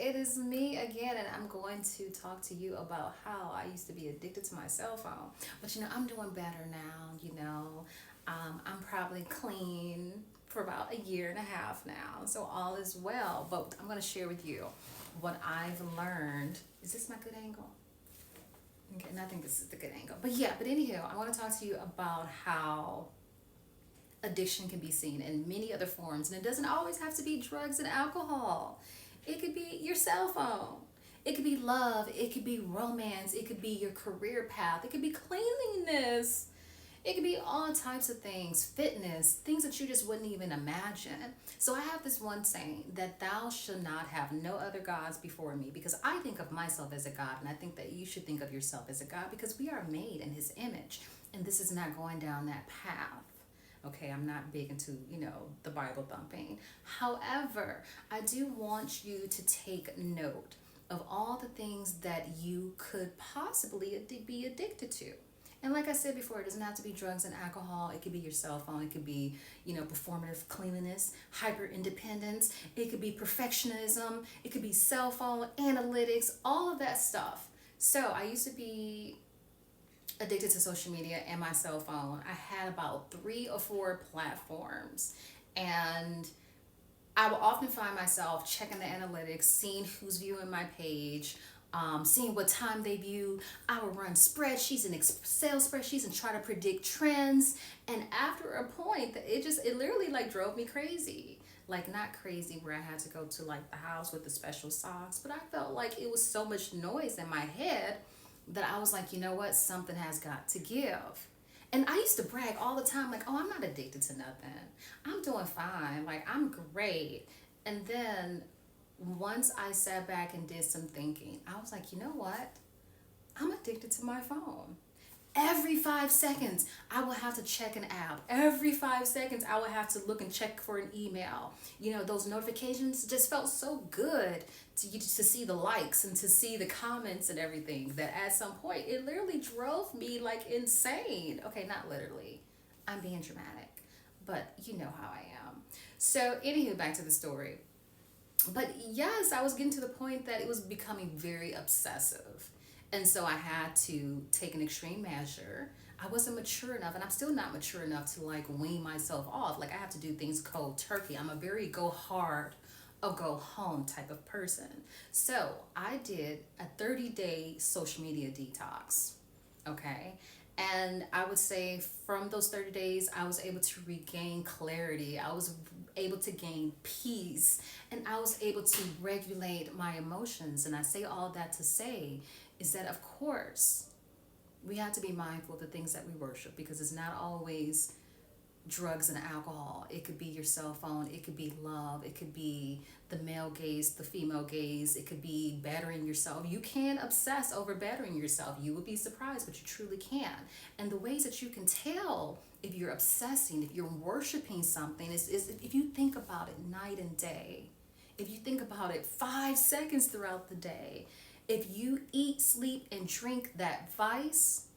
it is me again, and I'm going to talk to you about how I used to be addicted to my cell phone. But I'm doing better now. I'm probably clean for about a year and a half now, so all is well. But I'm going to share with you what I've learned. Is this my good angle? Okay, and I think this is the good angle. But yeah, but anyhow, I want to talk to you about how addiction can be seen in many other forms, and it doesn't always have to be drugs and alcohol. It could be your cell phone, it could be love, it could be romance, it could be your career path, it could be cleanliness, it could be all types of things, fitness, things that you just wouldn't even imagine. So I have this one saying that thou shalt not have no other gods before me, because I think of myself as a god, and I think that you should think of yourself as a god, because we are made in his image, and this is not going down that path. Okay, I'm not big into, the Bible thumping. However, I do want you to take note of all the things that you could possibly be addicted to. And like I said before, it doesn't have to be drugs and alcohol. It could be your cell phone. It could be, performative cleanliness, hyper independence. It could be perfectionism. It could be cell phone analytics, all of that stuff. So I used to be addicted to social media and my cell phone. I had about 3 or 4 platforms, and I will often find myself checking the analytics, seeing who's viewing my page, seeing what time they view. I will run spreadsheets and Excel spreadsheets and try to predict trends. And after a point, it literally like drove me crazy. Like, not crazy where I had to go to like the house with the special socks, but I felt like it was so much noise in my head that I was like, you know what, something has got to give. And I used to brag all the time, like, oh, I'm not addicted to nothing. I'm doing fine. Like, I'm great. And then once I sat back and did some thinking, I was like, you know what? I'm addicted to my phone. Every 5 seconds, I will have to check an app. Every 5 seconds, I will have to look and check for an email. Those notifications just felt so good to see the likes and to see the comments and everything, that at some point, it literally drove me like insane. Okay, not literally. I'm being dramatic, but you know how I am. So, anywho, back to the story. But yes, I was getting to the point that it was becoming very obsessive. And so I had to take an extreme measure. I wasn't mature enough, and I'm still not mature enough to like wean myself off. Like, I have to do things cold turkey. I'm a very go hard or go home type of person. So I did a 30-day social media detox. Okay. And I would say from those 30 days, I was able to regain clarity. I was able to gain peace, and I was able to regulate my emotions. And I say all that to say is that, of course, we have to be mindful of the things that we worship, because it's not always drugs and alcohol. It could be your cell phone, it could be love, it could be the male gaze, the female gaze, it could be bettering yourself. You can obsess over bettering yourself. You would be surprised, but you truly can. And the ways that you can tell if you're obsessing, if you're worshiping something, is if you think about it night and day. If you think about it 5 seconds throughout the day, if you eat, sleep, and drink that vice,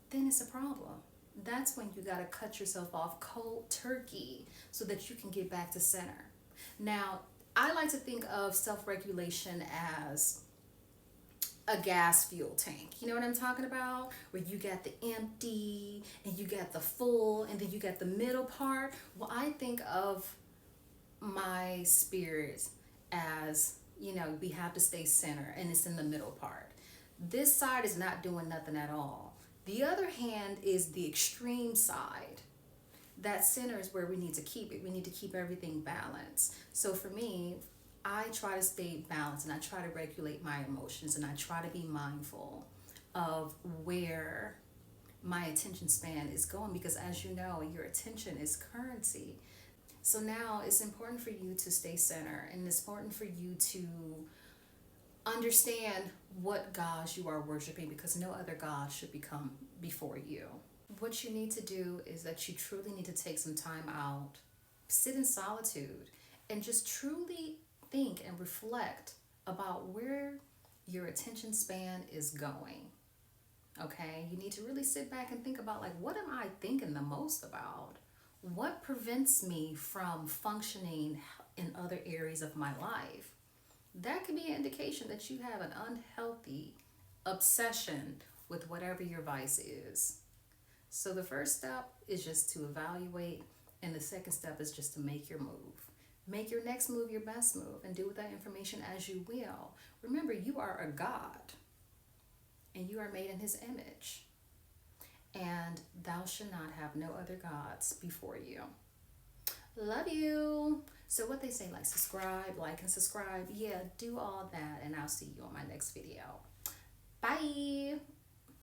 then it's a problem. That's when you got to cut yourself off cold turkey so that you can get back to center. Now, I like to think of self-regulation as a gas fuel tank. You know what I'm talking about? Where you got the empty and you got the full and then you got the middle part. Well, I think of my spirit as, we have to stay center, and it's in the middle part. This side is not doing nothing at all. The other hand is the extreme side. That center is where we need to keep it. We need to keep everything balanced. So for me, I try to stay balanced, and I try to regulate my emotions, and I try to be mindful of where my attention span is going, because as you know, your attention is currency. So now it's important for you to stay center, and it's important for you to understand what gods you are worshiping, because no other god should become before you. What you need to do is that you truly need to take some time out, sit in solitude, and just truly think and reflect about where your attention span is going. Okay, you need to really sit back and think about, like, what am I thinking the most about? What prevents me from functioning in other areas of my life? that could be an indication that you have an unhealthy obsession with whatever your vice is. So the first step is just to evaluate, and the second step is just to make your move. Make your next move your best move and do with that information as you will. Remember, you are a God and you are made in his image. And thou shalt not have no other gods before you. Love you. So what they say, like subscribe, like and subscribe. Yeah, do all that and I'll see you on my next video. Bye.